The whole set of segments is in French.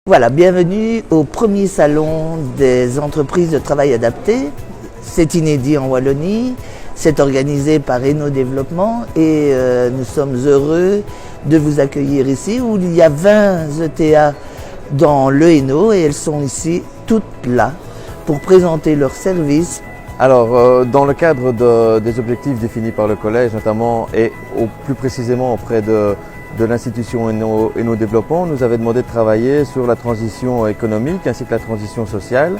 Voilà, bienvenue au premier salon des entreprises de travail adapté. C'est inédit en Wallonie, c'est organisé par Hainaut Développement et nous sommes heureux de vous accueillir ici où il y a 20 ETA dans le Hainaut et elles sont ici toutes là pour présenter leurs services. Alors, dans le cadre des objectifs définis par le collège notamment et plus précisément auprès de l'institution Hainaut Développement, nous avait demandé de travailler sur la transition économique ainsi que la transition sociale.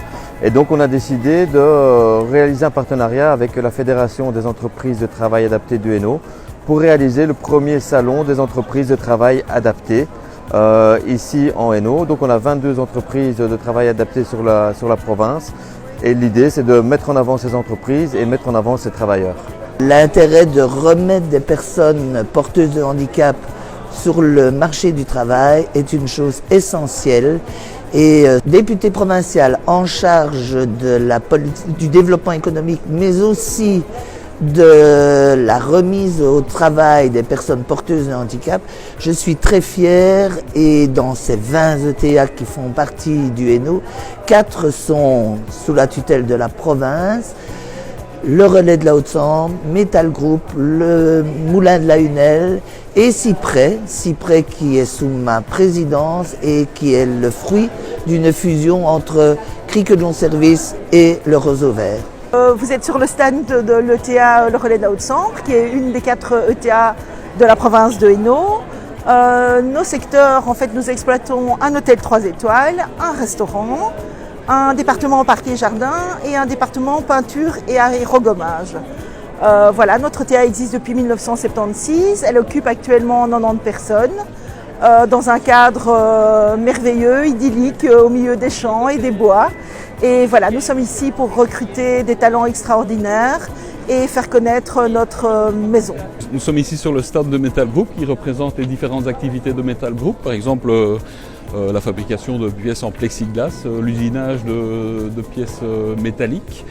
Et donc on a décidé de réaliser un partenariat avec la Fédération des entreprises de travail adapté du Hainaut pour réaliser le premier salon des entreprises de travail adapté ici en Hainaut. Donc on a 22 entreprises de travail adapté sur la province. Et l'idée, c'est de mettre en avant ces entreprises et mettre en avant ces travailleurs. L'intérêt de remettre des personnes porteuses de handicap sur le marché du travail est une chose essentielle. Et député provincial en charge du développement économique, mais aussi de la remise au travail des personnes porteuses de handicap, je suis très fière et dans ces 20 ETA qui font partie du Hainaut, 4 sont sous la tutelle de la province, le Relais de la Haute-Sambre, Metal Group, le Moulin de la Hunelle et Cyprès qui est sous ma présidence et qui est le fruit d'une fusion entre Criquedon Service et le Roseau Vert. Vous êtes sur le stand de l'ETA Le Relais de la Haute-Sambre, qui est une des 4 ETA de la province de Hainaut. Nos secteurs, en fait, nous exploitons un hôtel 3 étoiles, un restaurant, un département parc et jardin et un département peinture et aérogommage. Voilà, notre ETA existe depuis 1976, elle occupe actuellement 90 personnes dans un cadre merveilleux, idyllique, au milieu des champs et des bois. Et voilà, nous sommes ici pour recruter des talents extraordinaires et faire connaître notre maison. Nous sommes ici sur le stand de Metal Group qui représente les différentes activités de Metal Group. Par exemple, la fabrication de pièces en plexiglas, l'usinage de pièces métalliques.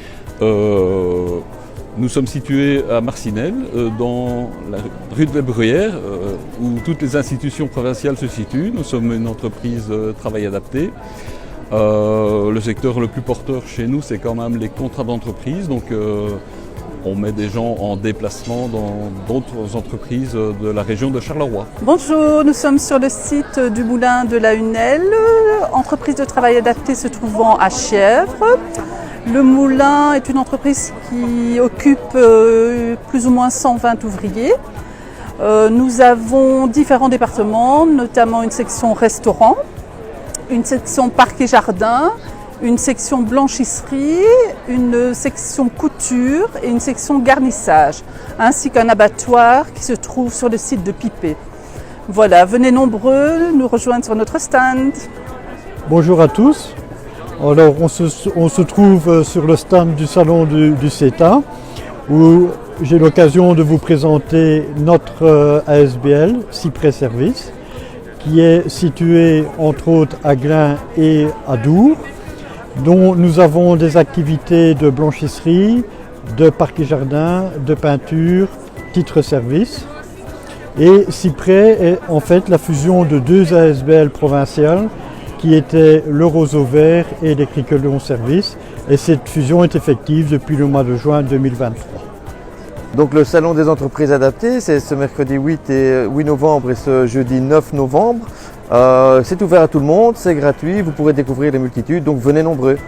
Nous sommes situés à Marcinelle, dans la rue de la Bruyère, où toutes les institutions provinciales se situent. Nous sommes une entreprise de travail adapté. Le secteur le plus porteur chez nous, c'est quand même les contrats d'entreprise. Donc, on met des gens en déplacement dans d'autres entreprises de la région de Charleroi. Bonjour, nous sommes sur le site du Moulin de la Hunelle, entreprise de travail adapté se trouvant à Chièvres. Le Moulin est une entreprise qui occupe plus ou moins 120 ouvriers. Nous avons différents départements, notamment une section restaurant, une section parc et jardin, une section blanchisserie, une section couture et une section garnissage, ainsi qu'un abattoir qui se trouve sur le site de Pipé. Voilà, venez nombreux nous rejoindre sur notre stand. Bonjour à tous. Alors on se trouve sur le stand du salon du CETA où j'ai l'occasion de vous présenter notre ASBL, Cyprès Service, qui est situé entre autres à Glun et à Dour, dont nous avons des activités de blanchisserie, de parc et jardin, de peinture, titre service. Et Cyprès est en fait la fusion de 2 ASBL provinciales qui étaient le Roseau Vert et les Criquedon Service. Et cette fusion est effective depuis le mois de juin 2023. Donc le salon des entreprises adaptées, c'est ce mercredi 8 novembre et ce jeudi 9 novembre. C'est ouvert à tout le monde, c'est gratuit, vous pourrez découvrir les multitudes, donc venez nombreux.